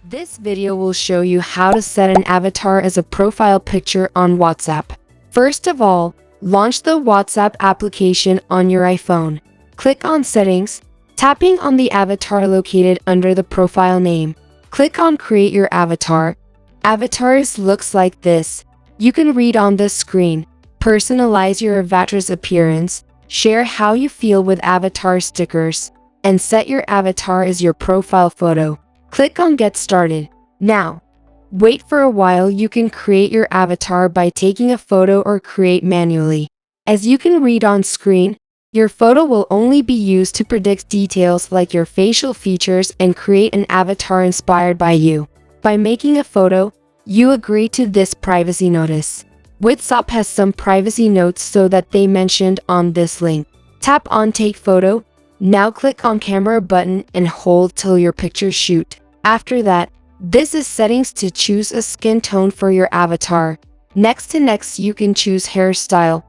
This video will show you how to set an avatar as a profile picture on WhatsApp. First of all, launch the WhatsApp application on your iPhone. Click on Settings, tapping on the avatar located under the profile name. Click on Create your avatar. Avatars looks like this. You can read on the screen. Personalize your avatar's appearance, share how you feel with avatar stickers, and set your avatar as your profile photo. Click on Get Started. Now, wait for a while. You can create your avatar by taking a photo or create manually. As you can read on screen, your photo will only be used to predict details like your facial features and create an avatar inspired by you. By making a photo, you agree to this privacy notice. WhatsApp has some privacy notes so that they mentioned on this link. Tap on Take Photo. Now click on Camera button and hold till your picture shoot. After that, this is settings to choose a skin tone for your avatar. Next you can choose hairstyle,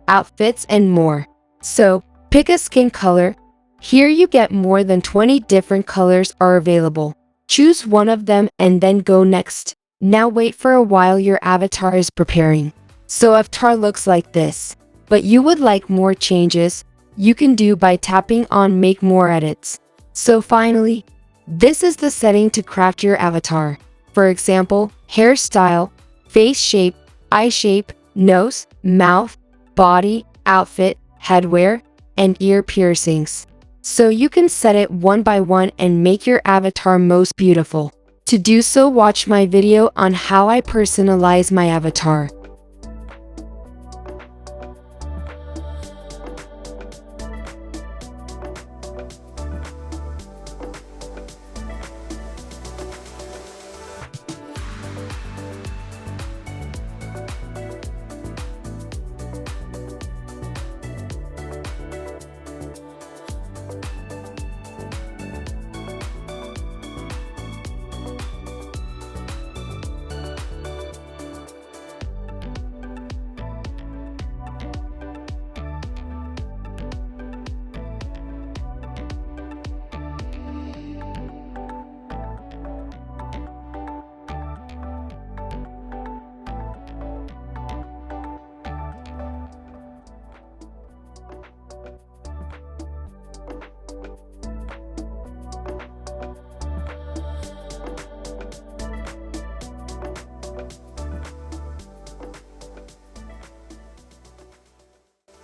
outfits and more. So, pick a skin color. Here you get more than 20 different colors are available. Choose one of them and then go next. Now wait for a while. Your avatar is preparing. So avatar looks like this. But you would like more changes, you can do by tapping on Make More Edits. So finally, this is the setting to craft your avatar. For example, hairstyle, face shape, eye shape, nose, mouth, body, outfit, headwear, and ear piercings. So you can set it one by one and make your avatar most beautiful. To do so, watch my video on how I personalize my avatar.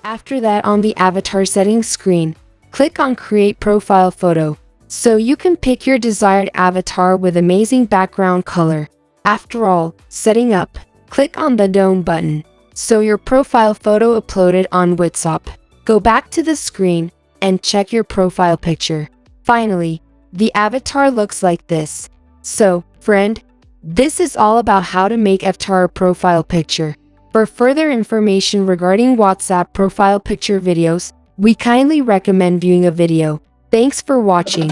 After that, on the avatar settings screen, click on Create Profile Photo, so you can pick your desired avatar with amazing background color. After all, setting up, click on the Done button, so your profile photo uploaded on WhatsApp. Go back to the screen and check your profile picture. Finally, the avatar looks like this. So, friend, this is all about how to make avatar a profile picture. For further information regarding WhatsApp profile picture videos, we kindly recommend viewing a video. Thanks for watching.